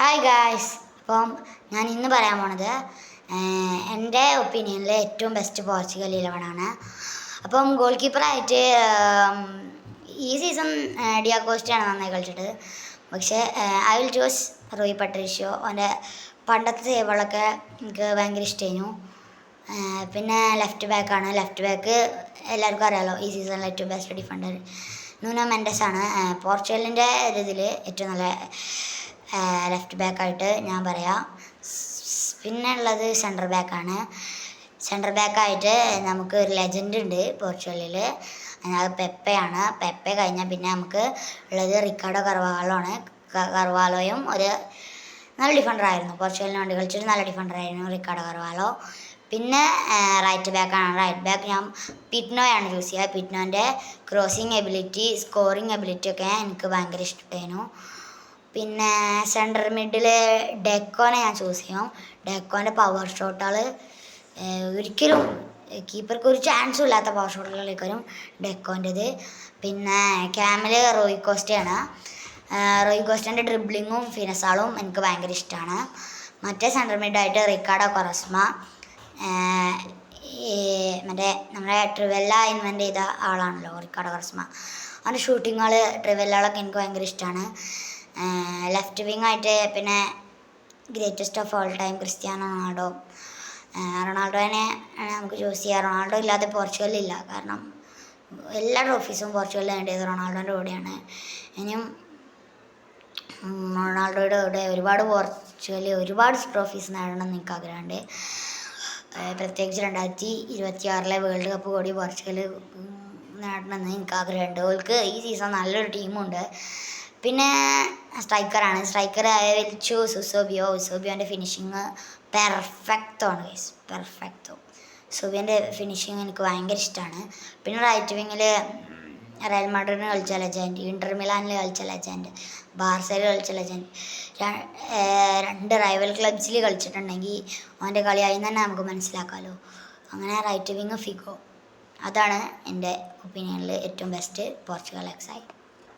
Hi guys. അപ്പം ഞാൻ ഇന്ന് പറയാൻ പോണത് എൻ്റെ ഒപ്പീനിയനിൽ ഏറ്റവും ബെസ്റ്റ് പോർച്ചുഗൽ 11 അപ്പം ഗോൾ കീപ്പറായിട്ട് ഈ സീസൺ ഡിയാഗോസ്റ്റയാണ് നന്നായി കളിച്ചിട്ട്. പക്ഷേ ഐ വിൽ ചൂസ് റൂയി പട്രീഷ്യോ. അവൻ്റെ പണ്ടത്തെ സേവുകളൊക്കെ എനിക്ക് ഭയങ്കര ഇഷ്ടമായിരുന്നു. പിന്നെ ലെഫ്റ്റ് ബാക്ക് എല്ലാവർക്കും അറിയാമല്ലോ, ഈ സീസണിലെ ഏറ്റവും ബെസ്റ്റ് ഡിഫൻഡർ നൂനോ മെൻഡസ് ആണ്. പോർച്ചുഗലിൻ്റെ ഇതിൽ ഏറ്റവും നല്ല ലെഫ്റ്റ് ബാക്കായിട്ട് ഞാൻ പറയാം. പിന്നെ ഉള്ളത് സെൻറ്റർ ബാക്കായിട്ട് നമുക്ക് ഒരു ലെജൻഡ് ഉണ്ട് പോർച്ചുഗലിൽ, അത് പെപ്പയാണ്. പെപ്പ കഴിഞ്ഞാൽ പിന്നെ നമുക്ക് ഉള്ളത് റിക്കാർഡോ കർവാലോയും ഒരു നല്ല ഡിഫൻഡറായിരുന്നു. പോർച്ചുഗലിന് വേണ്ടി കളിച്ചൊരു നല്ല ഡിഫൻഡറായിരുന്നു റിക്കാർഡോ കർവാലോ. പിന്നെ റൈറ്റ് ബാക്ക് ഞാൻ പിറ്റ്നോയാണ് ചൂസ് ചെയ്യുക. പിറ്റ്നോൻ്റെ ക്രോസിങ് എബിലിറ്റി, സ്കോറിങ് എബിലിറ്റി ഒക്കെ എനിക്ക് ഭയങ്കര ഇഷ്ടമായിരുന്നു. പിന്നെ സെൻറ്റർ മിഡിൽ ഡെക്കോനെ ഞാൻ ചൂസ് ചെയ്യും. ഡെക്കോൻ്റെ പവർ ഷോട്ടുകൾ ഒരിക്കലും കീപ്പർക്ക് ഒരു ചാൻസും ഇല്ലാത്ത പവർ ഷോട്ടുകളൊരിക്കലും ഡെക്കോൻ്റെത്. പിന്നെ ക്യാമിൽ റോയ് കോസ്റ്റൻ്റെ ഡ്രിബ്ലിങ്ങും ഫിനസാളും എനിക്ക് ഭയങ്കര ഇഷ്ടമാണ്. മറ്റേ സെൻറ്റർ മിഡായിട്ട് റിക്കാർഡോ ക്വാറസ്മ, മറ്റേ നമ്മുടെ ട്രിവെല്ല ഇൻവെൻ്റ് ചെയ്ത ആളാണല്ലോ റിക്കാർഡോ ക്വാറസ്മ. അവൻ്റെ ഷൂട്ടിങ്ങുകൾ ട്രിവെല്ലകളൊക്കെ എനിക്ക് ഭയങ്കര ഇഷ്ടമാണ്. ലെഫ്റ്റ് വിങ് ആയിട്ട് പിന്നെ greatest of all time Cristiano റൊണാൾഡോനെ നമുക്ക് ചൂസ് ചെയ്യാം. റൊണാൾഡോ ഇല്ലാതെ പോർച്ചുഗലില്ല, കാരണം എല്ലാ ട്രോഫീസും പോർച്ചുഗലിൽ നേടിയത് റൊണാൾഡോൻ്റെ കൂടെയാണ്. ഇനിയും റൊണാൾഡോയുടെ കൂടെ ഒരുപാട് ട്രോഫീസ് നേടണമെന്ന് എനിക്ക് ആഗ്രഹമുണ്ട്. പ്രത്യേകിച്ച് 2026 വേൾഡ് കപ്പ് കൂടി പോർച്ചുഗൽ നേടണമെന്ന് എനിക്ക് ആഗ്രഹമുണ്ട്. ഓൾക്ക് ഈ സീസൺ നല്ലൊരു ടീമുണ്ട്. പിന്നെ സ്ട്രൈക്കർ ഉസോബിയോൻ്റെ ഫിനിഷിങ് പെർഫെക്റ്റോണ്. ഉസോബിയോൻ്റെ ഫിനിഷിങ് എനിക്ക് ഭയങ്കര ഇഷ്ടമാണ്. പിന്നെ റൈറ്റ് വിങ്ങിൽ റയൽ മാഡ്രിഡിന് കളിച്ച ലെജൻഡ്, ഇന്റർ മിലാനിൽ കളിച്ച ലെജൻഡ്, ബാർസയിൽ കളിച്ച ലെജൻഡ്, രണ്ട് റൈവൽ ക്ലബ്സിൽ കളിച്ചിട്ടുണ്ടെങ്കിൽ അവൻ്റെ കളിയായി തന്നെ നമുക്ക് മനസ്സിലാക്കാമല്ലോ. അങ്ങനെ റൈറ്റ് വിങ് ഫിഗോ. അതാണ് എൻ്റെ ഒപ്പീനിയനിൽ ഏറ്റവും ബെസ്റ്റ് പോർച്ചുഗൽ എക്സായി.